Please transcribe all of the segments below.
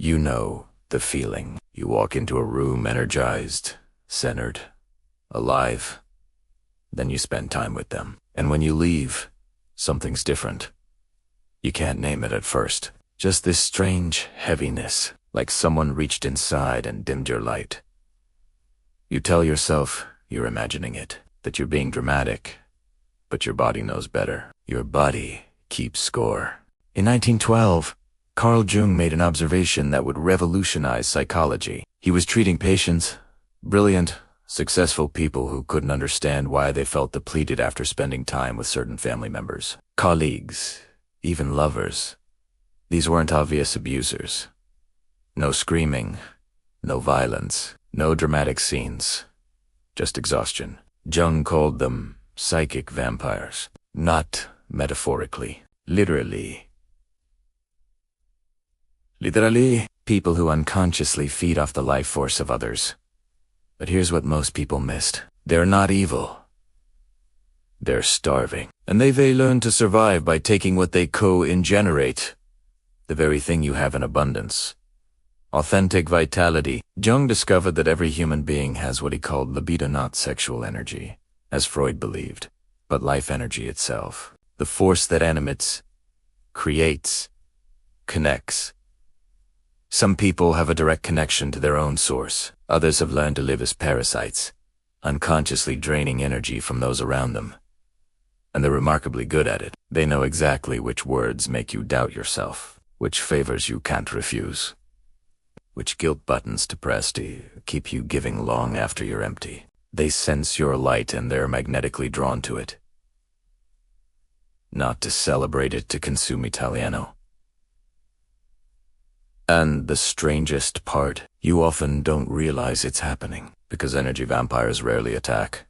You know the feeling. You walk into a room energized, centered, alive. Then you spend time with them. And when you leave, something's different. You can't name it at first. Just this strange heaviness, like someone reached inside and dimmed your light. You tell yourself you're imagining it, that you're being dramatic, but your body knows better. Your body keeps score. In 1912, Carl Jung made an observation that would revolutionize psychology. He was treating patients, brilliant, successful people who couldn't understand why they felt depleted after spending time with certain family members, colleagues, even lovers. These weren't obvious abusers. No screaming, no violence, no dramatic scenes, just exhaustion. Jung called them psychic vampires, not metaphorically, literally. Literally, people who unconsciously feed off the life force of others. But here's what most people missed. They're not evil. They're starving. And they learn to survive by taking what they co-ingenerate, the very thing you have in abundance. Authentic vitality. Jung discovered that every human being has what he called libido, not sexual energy, as Freud believed, but life energy itself. The force that animates, creates, connects. Some people have a direct connection to their own source. Others have learned to live as parasites, unconsciously draining energy from those around them. And they're remarkably good at it. They know exactly which words make you doubt yourself, which favors you can't refuse, which guilt buttons to press to keep you giving long after you're empty. They sense your light and they're magnetically drawn to it. Not to celebrate it, to consume Italiano. And the strangest part, you often don't realize it's happening, because energy vampires rarely attack.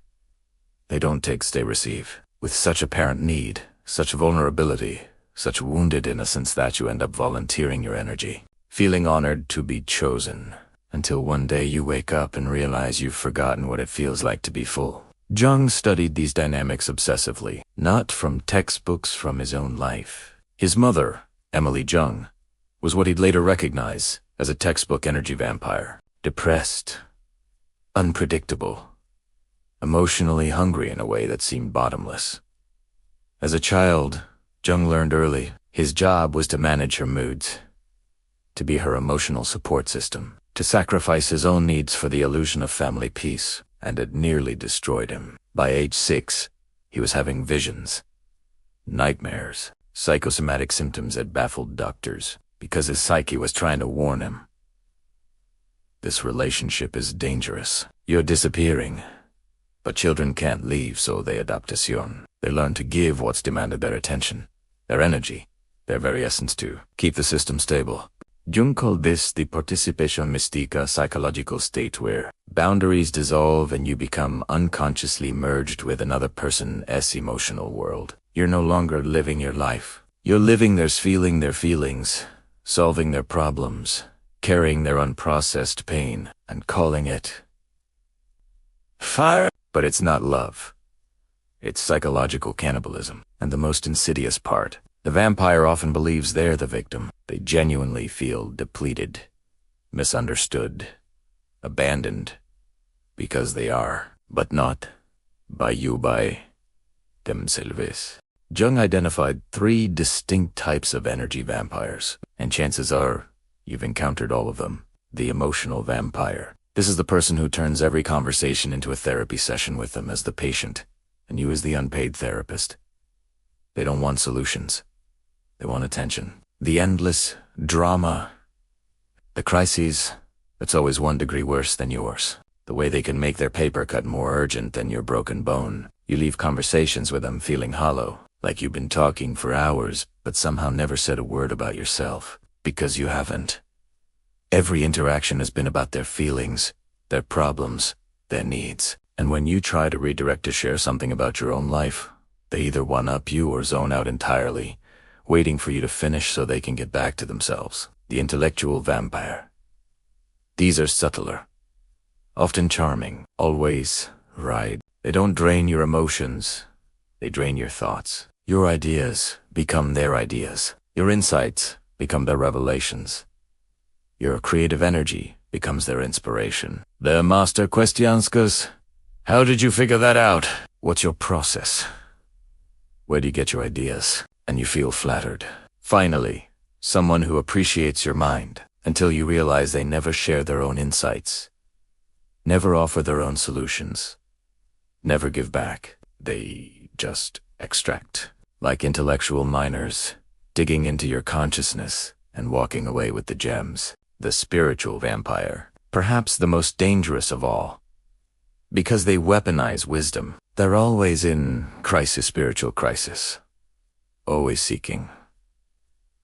They don't take, they receive. With such apparent need, such vulnerability, such wounded innocence that you end up volunteering your energy, feeling honored to be chosen, until one day you wake up and realize you've forgotten what it feels like to be full. Jung studied these dynamics obsessively, not from textbooks, from his own life. His mother, Emily Jung, was what he'd later recognize as a textbook energy vampire. Depressed, unpredictable, emotionally hungry in a way that seemed bottomless. As a child, Jung learned early his job was to manage her moods, to be her emotional support system, to sacrifice his own needs for the illusion of family peace, and it nearly destroyed him. By age 6, he was having visions, nightmares, psychosomatic symptoms that baffled doctors, because his psyche was trying to warn him. This relationship is dangerous. You're disappearing. But children can't leave, so they adaptation. They learn to give what's demanded their attention, their energy, their very essence to keep the system stable. Jung called this the participation mystique, a psychological state where boundaries dissolve and you become unconsciously merged with another person's emotional world. You're no longer living your life. You're living theirs, feeling their feelings, solving their problems, carrying their unprocessed pain, and calling it fire. But it's not love. It's psychological cannibalism. And the most insidious part, the vampire often believes they're the victim. They genuinely feel depleted, misunderstood, abandoned, because they are, but not by you, by themselves. Jung identified 3 distinct types of energy vampires, and chances are you've encountered all of them. The emotional vampire. This is the person who turns every conversation into a therapy session with them as the patient, and you as the unpaid therapist. They don't want solutions. They want attention. The endless drama. The crises that's always 1 degree worse than yours. The way they can make their paper cut more urgent than your broken bone. You leave conversations with them feeling hollow, like you've been talking for hours, but somehow never said a word about yourself, because you haven't. Every interaction has been about their feelings, their problems, their needs. And when you try to redirect to share something about your own life, they either one-up you or zone out entirely, waiting for you to finish so they can get back to themselves. The intellectual vampire. These are subtler, often charming, always right. They don't drain your emotions, they drain your thoughts. Your ideas become their ideas. Your insights become their revelations. Your creative energy becomes their inspiration. The master questions, how did you figure that out? What's your process? Where do you get your ideas? And you feel flattered. Finally, someone who appreciates your mind until you realize they never share their own insights, never offer their own solutions, never give back. They just extract, like intellectual miners, digging into your consciousness and walking away with the gems. The spiritual vampire, perhaps the most dangerous of all, because they weaponize wisdom. They're always in spiritual crisis, always seeking,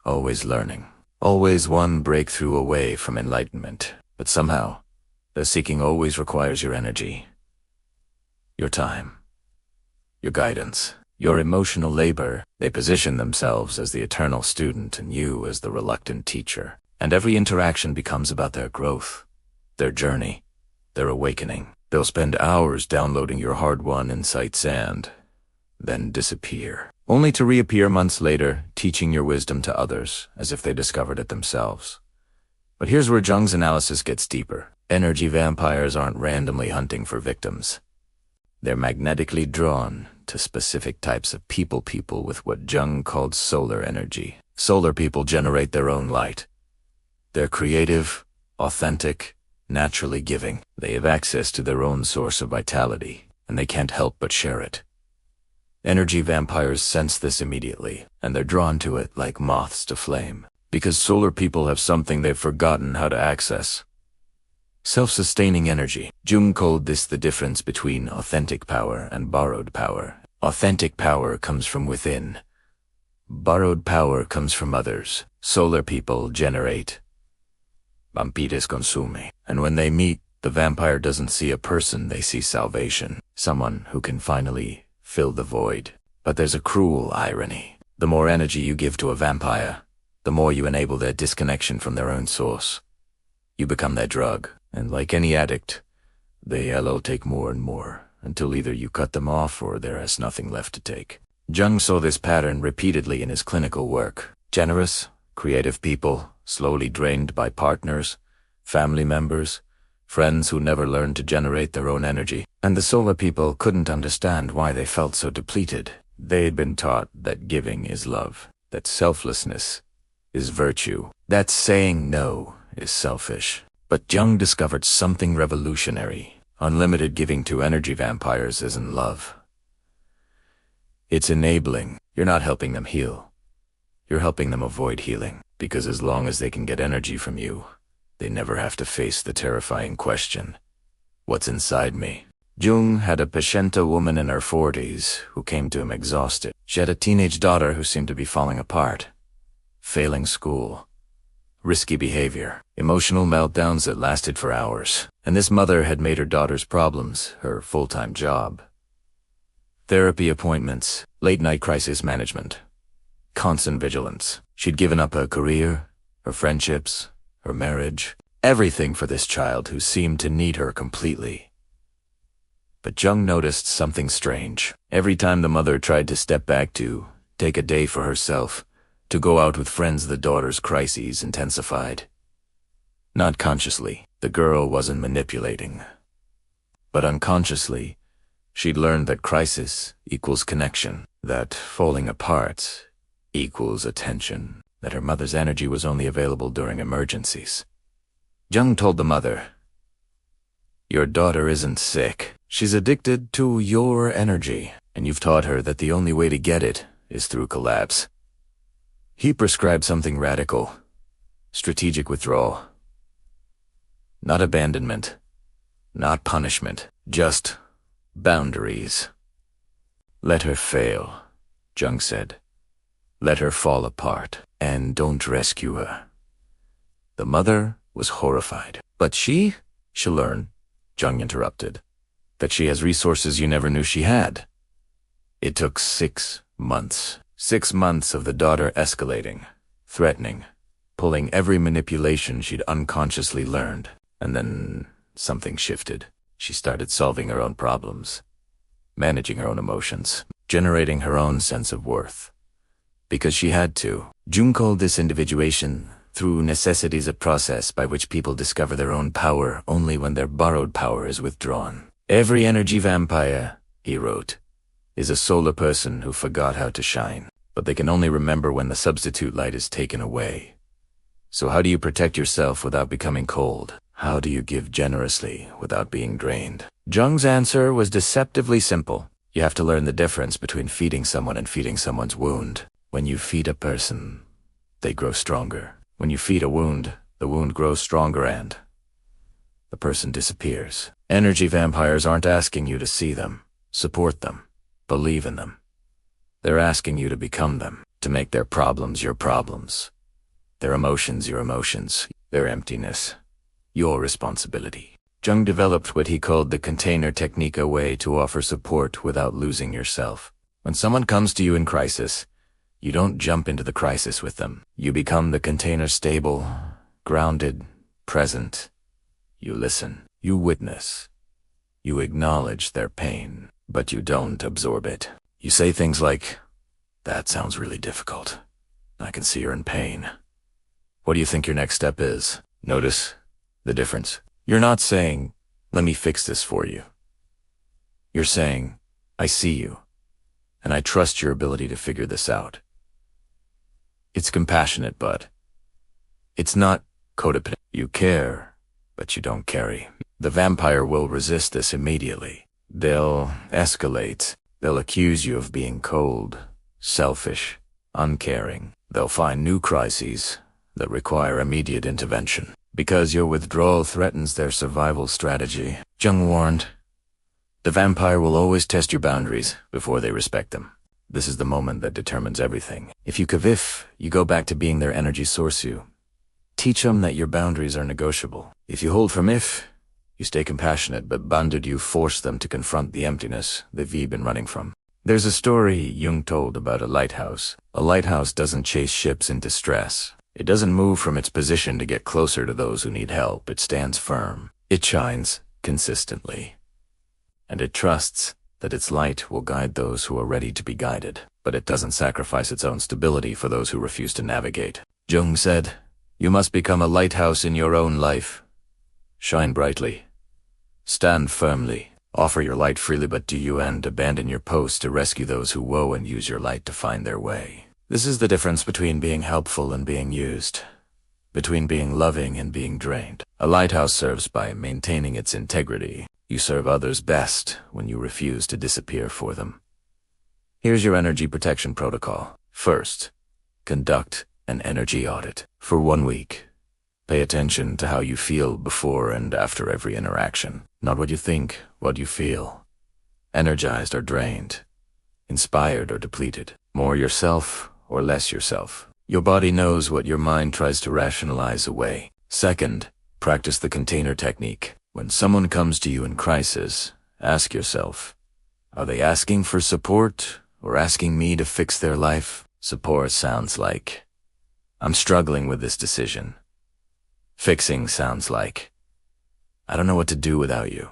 always learning, always one breakthrough away from enlightenment. But somehow, the seeking always requires your energy, your time, your guidance, your emotional labor. They position themselves as the eternal student and you as the reluctant teacher. And every interaction becomes about their growth, their journey, their awakening. They'll spend hours downloading your hard-won insights and then disappear, only to reappear months later, teaching your wisdom to others as if they discovered it themselves. But here's where Jung's analysis gets deeper. Energy vampires aren't randomly hunting for victims. They're magnetically drawn to specific types of people with what Jung called solar energy. Solar people generate their own light. They're creative, authentic, naturally giving. They have access to their own source of vitality, and they can't help but share it. Energy vampires sense this immediately, and they're drawn to it like moths to flame, because solar people have something they've forgotten how to access. Self-sustaining energy. Jung called this the difference between authentic power and borrowed power. Authentic power comes from within. Borrowed power comes from others. Solar people generate. Vampires consume. And when they meet, the vampire doesn't see a person, they see salvation. Someone who can finally fill the void. But there's a cruel irony. The more energy you give to a vampire, the more you enable their disconnection from their own source. You become their drug, and like any addict, they'll take more and more, until either you cut them off or there is nothing left to take. Jung saw this pattern repeatedly in his clinical work. Generous, creative people, slowly drained by partners, family members, friends who never learned to generate their own energy. And the solar people couldn't understand why they felt so depleted. They'd been taught that giving is love, that selflessness is virtue, that saying no is selfish. But Jung discovered something revolutionary. Unlimited giving to energy vampires isn't love. It's enabling. You're not helping them heal. You're helping them avoid healing. Because as long as they can get energy from you, they never have to face the terrifying question, what's inside me? Jung had a patiente woman in her 40s who came to him exhausted. She had a teenage daughter who seemed to be falling apart, failing school, risky behavior, emotional meltdowns that lasted for hours. And this mother had made her daughter's problems her full-time job. Therapy appointments, late-night crisis management, constant vigilance. She'd given up her career, her friendships, her marriage, everything for this child who seemed to need her completely. But Jung noticed something strange. Every time the mother tried to step back to take a day for herself, to go out with friends, the daughter's crises intensified. Not consciously, the girl wasn't manipulating. But unconsciously, she'd learned that crisis equals connection, that falling apart equals attention, that her mother's energy was only available during emergencies. Jung told the mother, "Your daughter isn't sick. She's addicted to your energy, and you've taught her that the only way to get it is through collapse." He prescribed something radical, strategic withdrawal. Not abandonment, not punishment, just boundaries. "Let her fail," Jung said. "Let her fall apart, and don't rescue her." The mother was horrified. "But she'll learn," Jung interrupted, "that she has resources you never knew she had." It took 6 months. 6 months of the daughter escalating, threatening, pulling every manipulation she'd unconsciously learned. And then something shifted. She started solving her own problems, managing her own emotions, generating her own sense of worth. Because she had to. Jung called this individuation, Through necessity is a process by which people discover their own power only when their borrowed power is withdrawn. Every energy vampire, he wrote, is a solar person who forgot how to shine, but they can only remember when the substitute light is taken away. So how do you protect yourself without becoming cold? How do you give generously without being drained? Jung's answer was deceptively simple. You have to learn the difference between feeding someone and feeding someone's wound. When you feed a person, they grow stronger. When you feed a wound, the wound grows stronger and the person disappears. Energy vampires aren't asking you to see them, support them, believe in them. They're asking you to become them, to make their problems your problems, their emotions your emotions, their emptiness your responsibility. Jung developed what he called the container technique, a way to offer support without losing yourself. When someone comes to you in crisis, you don't jump into the crisis with them. You become the container, stable, grounded, present. You listen, you witness, you acknowledge their pain, but you don't absorb it. You say things like, "That sounds really difficult. I can see you're in pain. What do you think your next step is?" Notice the difference. You're not saying, "Let me fix this for you." You're saying, "I see you, and I trust your ability to figure this out." It's compassionate, but it's not codependent. You care, but you don't carry. The vampire will resist this immediately. They'll escalate. They'll accuse you of being cold, selfish, uncaring. They'll find new crises that require immediate intervention, because your withdrawal threatens their survival strategy. Jung warned, the vampire will always test your boundaries before they respect them. This is the moment that determines everything. If you kavif, you go back to being their energy source. You teach them that your boundaries are negotiable. If you hold from if, you stay compassionate, but banded, you force them to confront the emptiness they've been running from. There's a story Jung told about a lighthouse. A lighthouse doesn't chase ships in distress. It doesn't move from its position to get closer to those who need help. It stands firm. It shines consistently. And it trusts that its light will guide those who are ready to be guided. But it doesn't sacrifice its own stability for those who refuse to navigate. Jung said, "You must become a lighthouse in your own life. Shine brightly. Stand firmly. Offer your light freely, but do you and abandon your post to rescue those who woe and use your light to find their way." This is the difference between being helpful and being used, between being loving and being drained. A lighthouse serves by maintaining its integrity. You serve others best when you refuse to disappear for them. Here's your energy protection protocol. First, conduct an energy audit. For 1 week, pay attention to how you feel before and after every interaction. Not what you think, what you feel. Energized or drained, inspired or depleted, more yourself or less yourself. Your body knows what your mind tries to rationalize away. Second, practice the container technique. When someone comes to you in crisis, ask yourself, are they asking for support or asking me to fix their life? Support sounds like, I'm struggling with this decision. Fixing sounds like, I don't know what to do without you.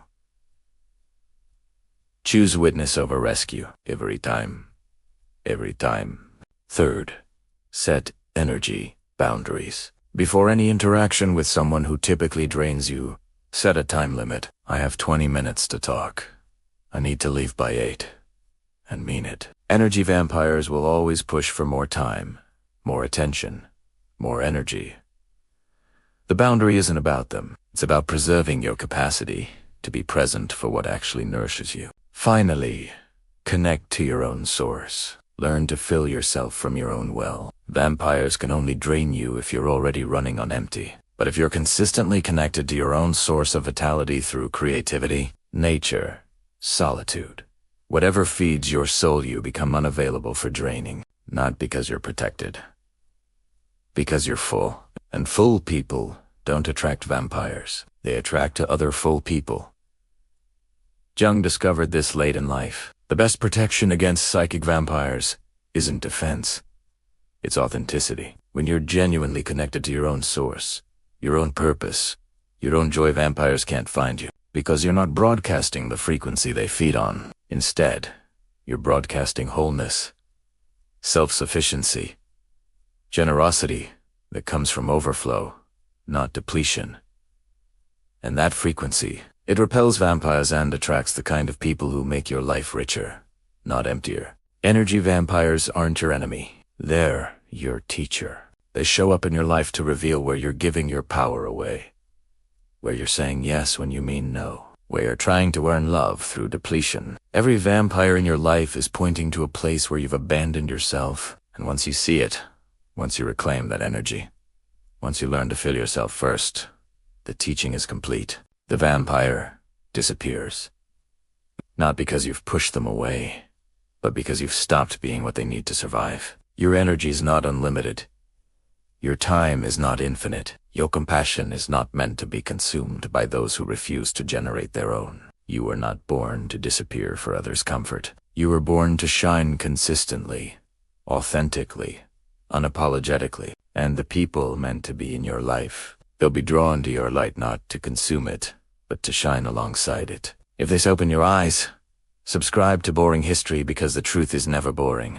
Choose witness over rescue every time. Every time. Third, set energy boundaries. Before any interaction with someone who typically drains you, set a time limit. I have 20 minutes to talk. I need to leave by 8. And mean it. Energy vampires will always push for more time, more attention, more energy. The boundary isn't about them. It's about preserving your capacity to be present for what actually nourishes you. Finally, connect to your own source. Learn to fill yourself from your own well. Vampires can only drain you if you're already running on empty. But if you're consistently connected to your own source of vitality through creativity, nature, solitude, whatever feeds your soul, you become unavailable for draining. Not because you're protected, because you're full. And full people don't attract vampires. They attract to other full people. Jung discovered this late in life. The best protection against psychic vampires isn't defense. It's authenticity. When you're genuinely connected to your own source, your own purpose, your own joy, vampires can't find you. Because you're not broadcasting the frequency they feed on. Instead, you're broadcasting wholeness, self-sufficiency, generosity, that comes from overflow, not depletion. And that frequency, it repels vampires and attracts the kind of people who make your life richer, not emptier. Energy vampires aren't your enemy. They're your teacher. They show up in your life to reveal where you're giving your power away, where you're saying yes when you mean no, where you're trying to earn love through depletion. Every vampire in your life is pointing to a place where you've abandoned yourself. And once you see it, once you reclaim that energy, once you learn to fill yourself first, the teaching is complete. The vampire disappears. Not because you've pushed them away, but because you've stopped being what they need to survive. Your energy is not unlimited. Your time is not infinite. Your compassion is not meant to be consumed by those who refuse to generate their own. You were not born to disappear for others' comfort. You were born to shine consistently, authentically, unapologetically. And the people meant to be in your life, they'll be drawn to your light not to consume it, but to shine alongside it. If this opened your eyes, subscribe to Boring History because the truth is never boring.